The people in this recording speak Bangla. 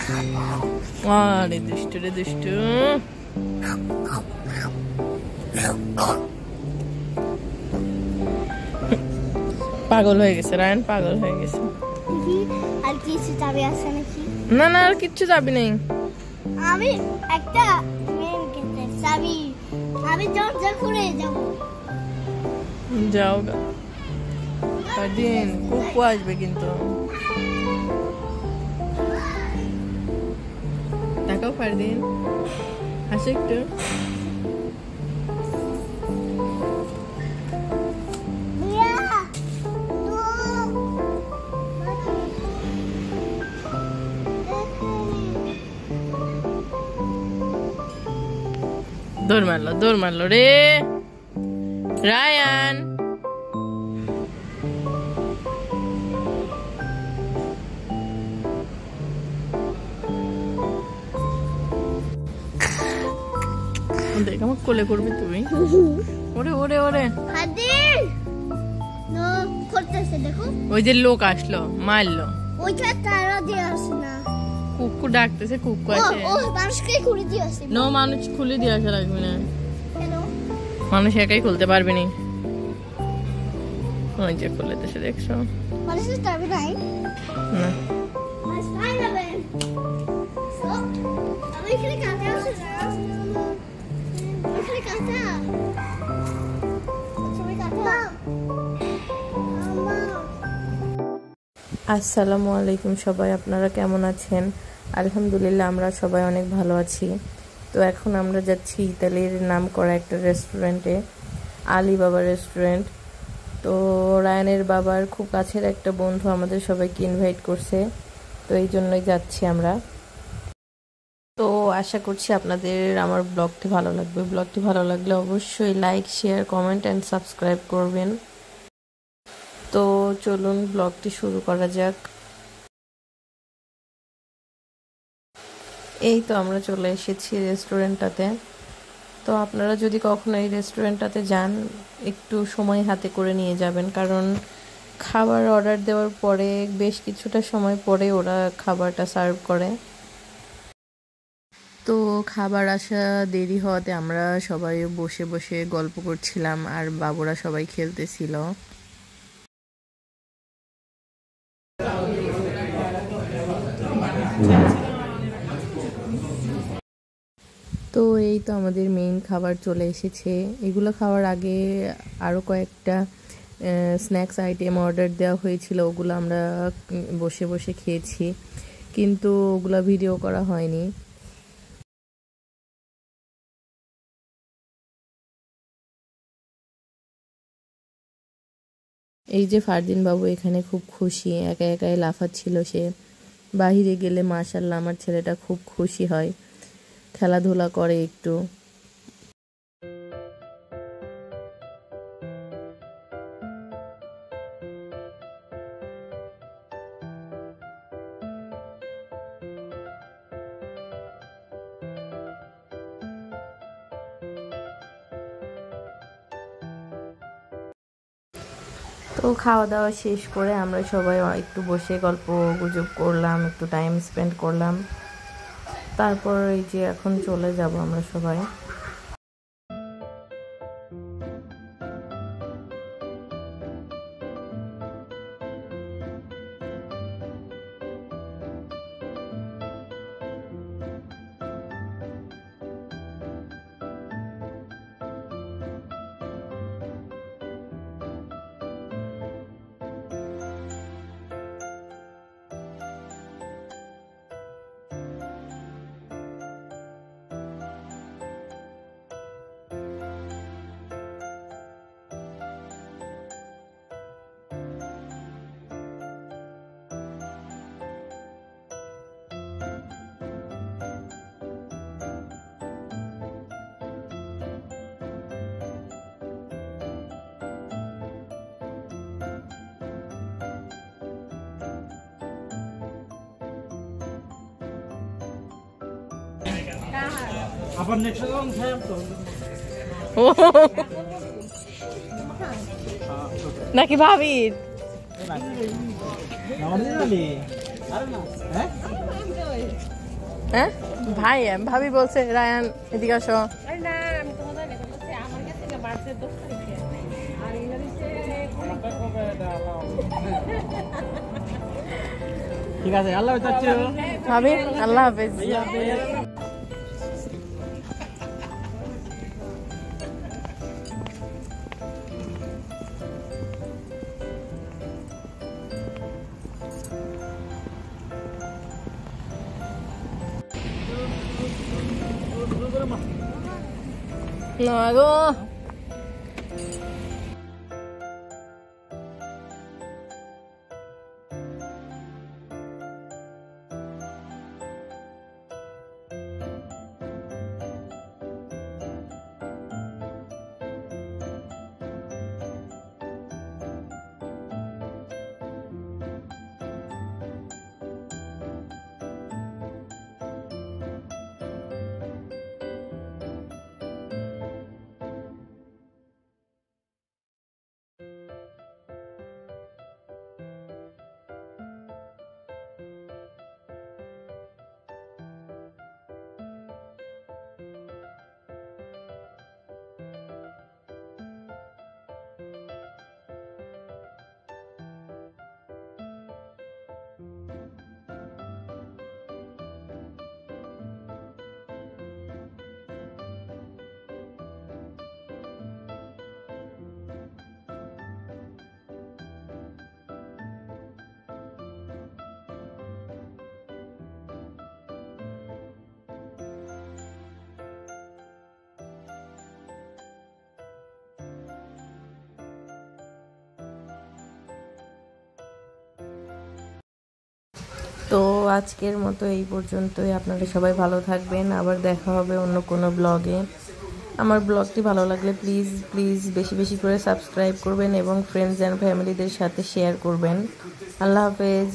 আরে দুষ্টু রে দুষ্টু। পাগল হয়ে গেছে রায়ান, পাগল হয়ে গেছে। আর কিছু চাবি আছে নাকি? না না, আর কিচ্ছু চাবি নেই। আমি একটা মেন গেটের চাবি, আমি দরজা খুলে যাব। যাও গা। ফারদিন কুকু আসবে কিন্তু। তাকাও ফারদিন, হাসি একটু। দৌড় মারলো রে রায়ান। দেখ আমার কোলে করবি তুমি। ওরে ওরে ওরে হাদিন নো করতেছে দেখো। ওই যে লোক আসলো মারলো, ওইটা তারা দিয়ে আসে না। কুকু ডাকতেছে, কুকু আছে। ও মানুষকে খুলে দিয়ে আসে। নো, মানুষ খুলে দিয়ে আসা লাগবে না। কেন? মানুষ একাই খুলতে পারবে না। ওই যে খুলে দিয়েছে দেখছো। মানুষের চাবি নাই না মানুষ পাই যাবে। সো আমি এখানে কাঁচা আছে না, এখানে কাঁচা সবাই কাঁচা। আসসালামু আলাইকুম সবাই, আপনারা কেমন আছেন? আলহামদুলিল্লাহ আমরা সবাই অনেক ভালো আছি। তো এখন আমরা যাচ্ছি ইতালির নামকরা একটা রেস্টুরেন্টে, আলী বাবা রেস্টুরেন্ট। তো রায়ানের বাবার খুব কাছের একটা বন্ধু আমাদের সবাইকে ইনভাইট করছে, তো এই জন্যই যাচ্ছি আমরা। তো আশা করছি আপনাদের আমার ব্লগটি ভালো লাগবে। ব্লগটি ভালো লাগলে অবশ্যই like, share, comment and subscribe করবেন। তো চলুন ব্লগটি শুরু করা যাক। এই তো আমরা চলে এসেছি রেস্টুরেন্টটাতে। তো আপনারা যদি কখনো এই রেস্টুরেন্টটাতে যান একটু সময় হাতে করে নিয়ে যাবেন, কারণ খাবার অর্ডার দেওয়ার পরে বেশ কিছুটা সময় পরে ওরা খাবারটা সার্ভ করে। তো খাবার আসা দেরি হওয়াতে আমরা সবাই বসে বসে গল্প করছিলাম আর বাবুরা সবাই খেলতেছিল। তো এই তো আমাদের মেইন খাবার চলে এসেছে। এগুলো খাওয়ার আগে আরও কয়েকটা স্ন্যাক্স আইটেম অর্ডার দেওয়া হয়েছিল, ওগুলো আমরা বসে বসে খেয়েছি, কিন্তু ওগুলো ভিডিও করা হয়নি। এই যে ফারদিন বাবু এখানে খুব খুশি, একা একাই লাফাচ্ছিল সে। বাহিরে গেলে মাশাআল্লাহ আমার ছেলেটা খুব খুশি হয়, খেলাধুলা করে একটু। তো খাওয়া দাওয়া শেষ করে আমরা সবাই একটু বসে গল্প গুজব করলাম, একটু টাইম স্পেন্ড করলাম। তারপর এই যে এখন চলে যাব আমরা সবাই। নাকি ভাবির হ্যাঁ ভাই ভাবি বলছে রায়ান এদিকে আসো। ঠিক আছে, আল্লাহ হাফেজ। ভাবি আল্লাহ হাফেজ। No hago. তো আজকের মতো এই পর্যন্তই। আপনারা সবাই ভালো থাকবেন, আবার দেখা হবে অন্য কোনো ব্লগে। আমার ব্লগটি ভালো লাগলে প্লিজ প্লিজ বেশি বেশি করে সাবস্ক্রাইব করবেন এবং ফ্রেন্ডস অ্যান্ড ফ্যামিলিদের সাথে শেয়ার করবেন। আল্লাহ হাফেজ।